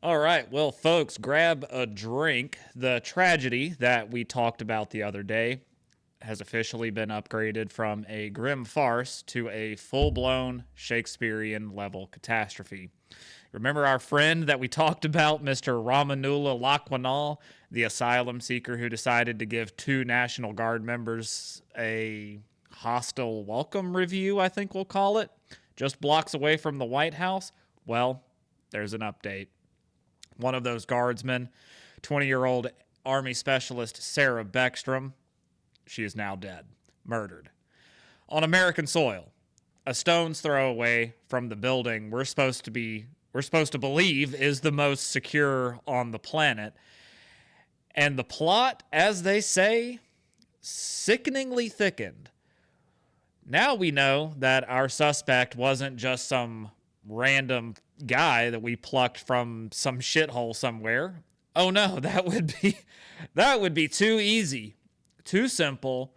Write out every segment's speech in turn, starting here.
All right, well, folks, grab a drink. The tragedy that we talked about the other day has officially been upgraded from a grim farce to a full-blown Shakespearean level catastrophe. Remember our friend that we talked about, Mr. Rahmanullah Lakanwal, the asylum seeker who decided to give two National Guard members a hostile welcome review, I think we'll call it, just blocks away from the White House? Well, there's an update. One of those guardsmen, 20-year-old Army Specialist Sarah Beckstrom, she is now dead, murdered. On American soil, a stone's throw away from the building we're supposed to believe is the most secure on the planet. And the plot, as they say, sickeningly thickened. Now we know that our suspect wasn't just some random guy that we plucked from some shithole somewhere. Oh no, that would be too easy, too simple,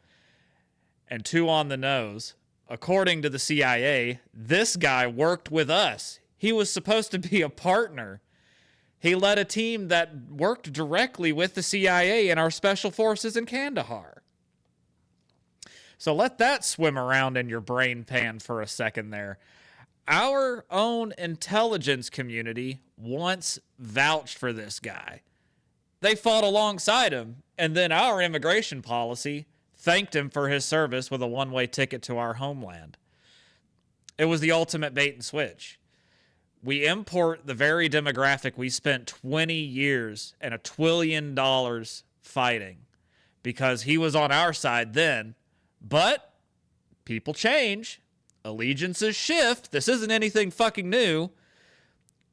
and too on the nose. According to the CIA, this guy worked with us. He was supposed to be a partner. He led a team that worked directly with the CIA and our special forces in Kandahar. So let that swim around in your brain pan for a second there. Our own intelligence community once vouched for this guy. They fought alongside him, and then our immigration policy thanked him for his service with a one-way ticket to our homeland. It was the ultimate bait and switch. We import the very demographic we spent 20 years and $1 trillion fighting because he was on our side then. But people change. Allegiances shift. This isn't anything fucking new.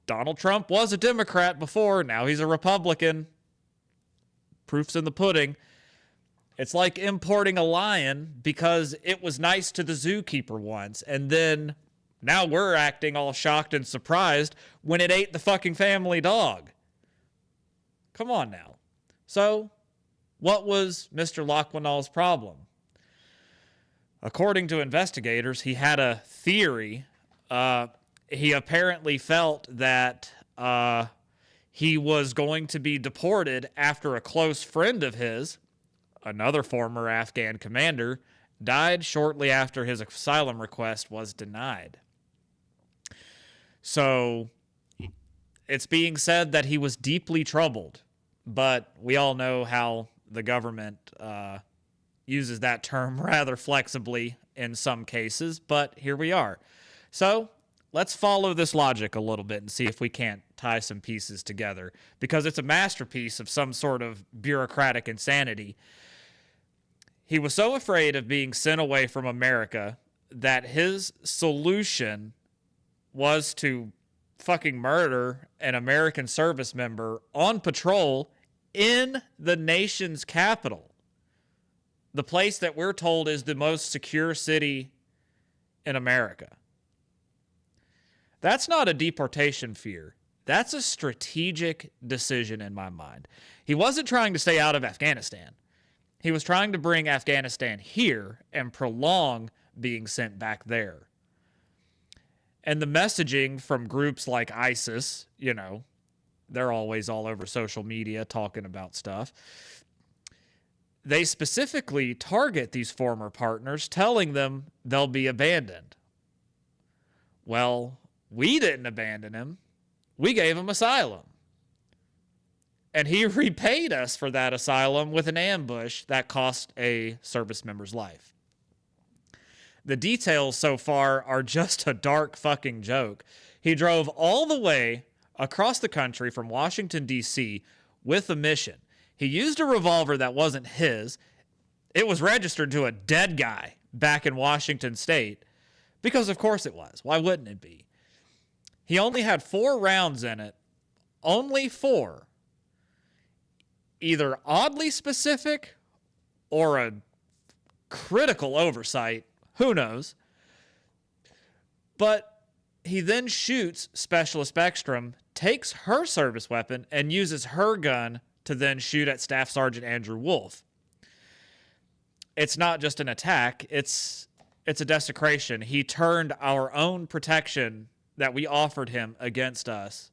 Donald Trump was a Democrat before. Now he's a Republican. Proof's in the pudding. It's like importing a lion because it was nice to the zookeeper once, and then now we're acting all shocked and surprised when it ate the fucking family dog. Come on now. So, what was Mr. Lakanwal's problem? According to investigators, he had a theory. He apparently felt that he was going to be deported after a close friend of his, another former Afghan commander, died shortly after his asylum request was denied. So it's being said that he was deeply troubled, but we all know how the government uses that term rather flexibly in some cases, but here we are. So let's follow this logic a little bit and see if we can't tie some pieces together, because it's a masterpiece of some sort of bureaucratic insanity. He was so afraid of being sent away from America that his solution was to fucking murder an American service member on patrol in the nation's capital. The place that we're told is the most secure city in America. That's not a deportation fear. That's a strategic decision in my mind. He wasn't trying to stay out of Afghanistan. He was trying to bring Afghanistan here and prolong being sent back there. And the messaging from groups like ISIS, they're always all over social media talking about stuff. They specifically target these former partners, telling them they'll be abandoned. Well, we didn't abandon him. We gave him asylum. And he repaid us for that asylum with an ambush that cost a service member's life. The details so far are just a dark fucking joke. He drove all the way across the country from Washington, D.C. with a mission. He used a revolver that wasn't his. It was registered to a dead guy back in Washington State, because of course it was. Why wouldn't it be? He only had 4 rounds in it. Only 4. Either oddly specific or a critical oversight. Who knows? But he then shoots Specialist Beckstrom, takes her service weapon, and uses her gun to then shoot at Staff Sergeant Andrew Wolf. It's not just an attack, it's a desecration. He turned our own protection that we offered him against us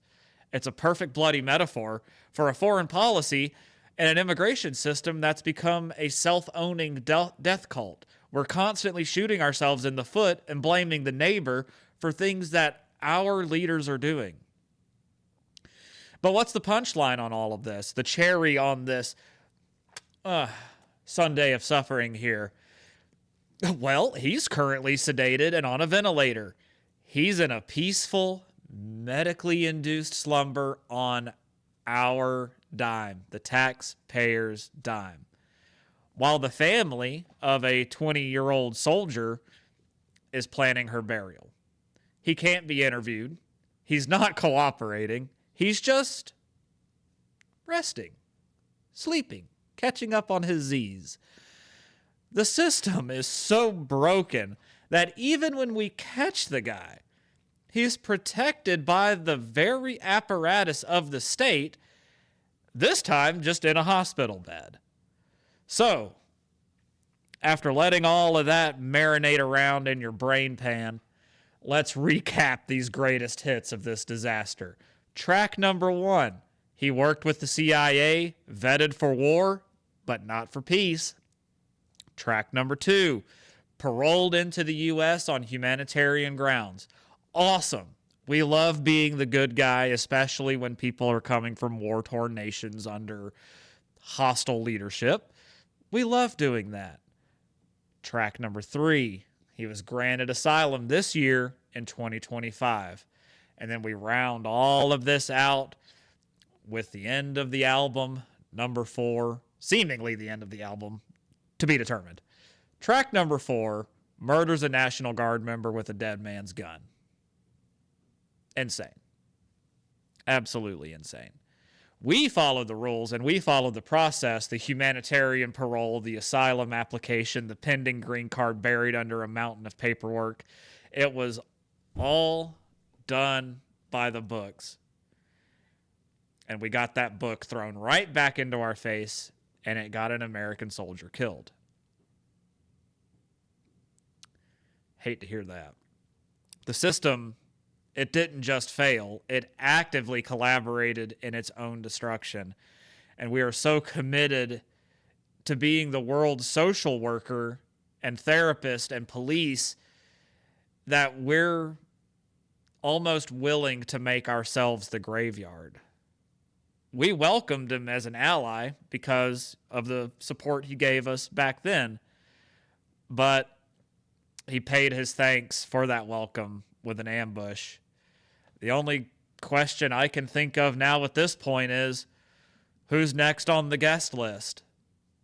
It's a perfect bloody metaphor for a foreign policy and an immigration system that's become a self-owning death cult. We're constantly shooting ourselves in the foot and blaming the neighbor for things that our leaders are doing. But what's the punchline on all of this? The cherry on this Sunday of suffering here? Well, he's currently sedated and on a ventilator. He's in a peaceful, medically induced slumber on our dime, the taxpayer's dime. While the family of a 20-year-old soldier is planning her burial. He can't be interviewed. He's not cooperating. He's just resting, sleeping, catching up on his Z's. The system is so broken that even when we catch the guy, he's protected by the very apparatus of the state, this time just in a hospital bed. So, after letting all of that marinate around in your brain pan, let's recap these greatest hits of this disaster. Track number 1, he worked with the CIA, vetted for war, but not for peace. Track number 2, paroled into the U.S. on humanitarian grounds. Awesome. We love being the good guy, especially when people are coming from war-torn nations under hostile leadership. We love doing that. Track number 3, he was granted asylum this year in 2025. And then we round all of this out with the end of the album, number 4, seemingly the end of the album, to be determined. Track number 4, murders a National Guard member with a dead man's gun. Insane. Absolutely insane. We followed the rules and we followed the process, the humanitarian parole, the asylum application, the pending green card buried under a mountain of paperwork. It was all done by the books. And we got that book thrown right back into our face, and it got an American soldier killed. Hate to hear that. The system, it didn't just fail, it actively collaborated in its own destruction. And we are so committed to being the world's social worker and therapist and police that we're almost willing to make ourselves the graveyard. We welcomed him as an ally because of the support he gave us back then, but he paid his thanks for that welcome with an ambush. The only question I can think of now at this point is, who's next on the guest list?